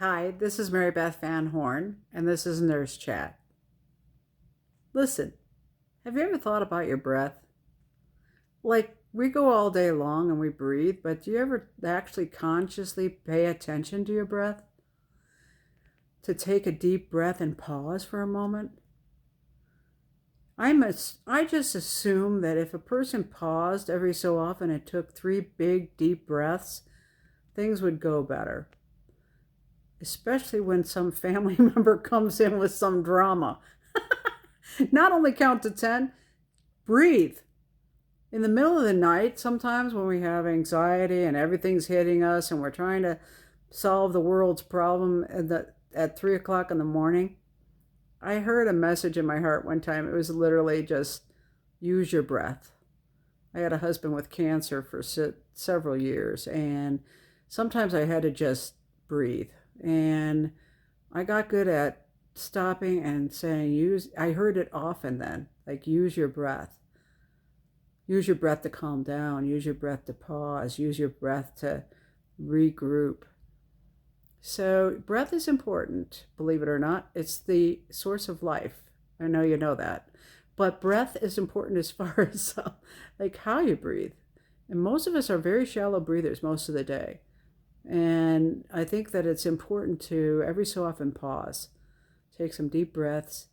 Hi, this is Marybeth Van Horn, and this is Nurse Chat. Listen, have you ever thought about your breath? Like, we go all day long and we breathe, but do you ever actually consciously pay attention to your breath? To take a deep breath and pause for a moment? I just assume that if a person paused every so often and took 3 big, deep breaths, things would go better. Especially when some family member comes in with some drama. Not only count to 10, breathe. In the middle of the night, sometimes when we have anxiety and everything's hitting us and we're trying to solve the world's problem at 3 o'clock in the morning, I heard a message in my heart one time. It was literally just use your breath. I had a husband with cancer for several years, and sometimes I had to just breathe. And I got good at stopping and saying, I heard it often then, like use your breath. Use your breath to calm down. Use your breath to pause. Use your breath to regroup. So breath is important, believe it or not. It's the source of life. I know you know that. But breath is important as far as like how you breathe. And most of us are very shallow breathers most of the day. And I think that it's important to every so often pause, take some deep breaths,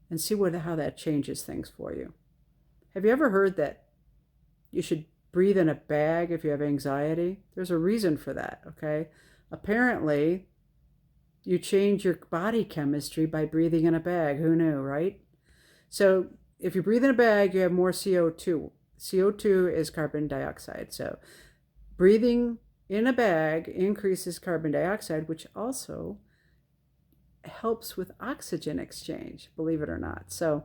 and see how that changes things for you. Have you ever heard that you should breathe in a bag if you have anxiety? There's a reason for that, okay? Apparently, you change your body chemistry by breathing in a bag. Who knew, right? So if you breathe in a bag, you have more CO2. CO2 is carbon dioxide. So breathing in a bag increases carbon dioxide, which also helps with oxygen exchange, believe it or not. So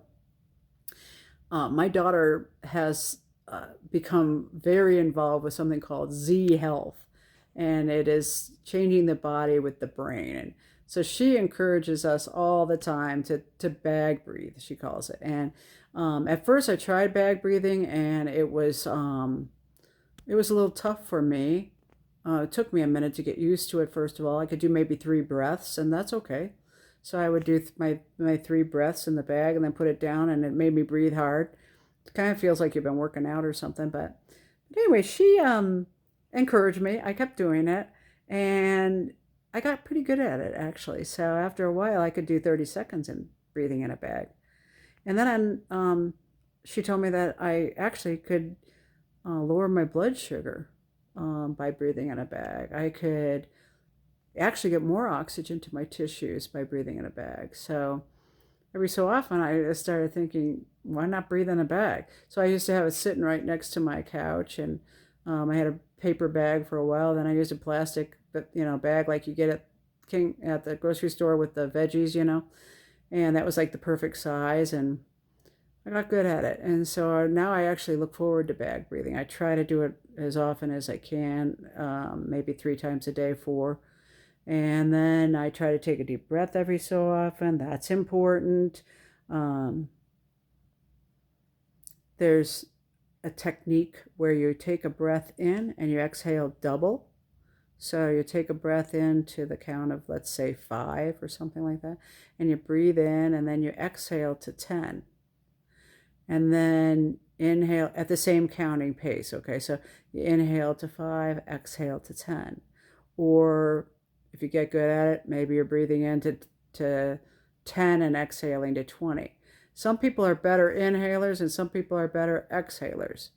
my daughter has become very involved with something called Z Health, and it is changing the body with the brain. And so she encourages us all the time to bag breathe, she calls it. And at first I tried bag breathing, and it was a little tough for me. It took me a minute to get used to it, first of all. I could do maybe 3 breaths, and that's okay. So I would do my 3 breaths in the bag and then put it down, and it made me breathe hard. It kind of feels like you've been working out or something. But anyway, she encouraged me. I kept doing it, and I got pretty good at it, actually. So after a while, I could do 30 seconds in breathing in a bag. And then she told me that I actually could lower my blood sugar by breathing in a bag. I could actually get more oxygen to my tissues by breathing in a bag. So every so often I started thinking, why not breathe in a bag? So I used to have it sitting right next to my couch, and I had a paper bag for a while. Then I used a plastic, bag like you get at the grocery store with the veggies, and that was like the perfect size, and I got good at it. And so now I actually look forward to bag breathing. I try to do it as often as I can, maybe 3 times a day, 4. And then I try to take a deep breath every so often. That's important. There's a technique where you take a breath in and you exhale double. So you take a breath in to the count of, let's say, 5 or something like that, and you breathe in, and then you exhale to 10. And then inhale at the same counting pace, okay? So you inhale to 5, exhale to 10. Or if you get good at it, maybe you're breathing in to 10 and exhaling to 20. Some people are better inhalers and some people are better exhalers.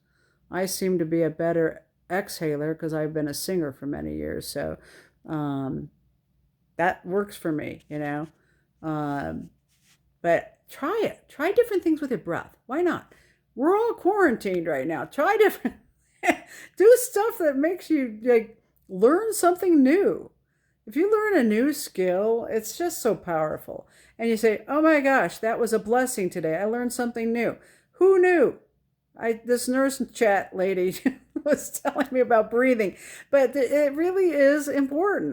I seem to be a better exhaler because I've been a singer for many years. So that works for me, But try it. Try different things with your breath. Why not? We're all quarantined right now. Try different. Do stuff that makes you learn something new. If you learn a new skill, it's just so powerful. And you say, oh my gosh, that was a blessing today. I learned something new. Who knew? This nurse chat lady was telling me about breathing, but it really is important.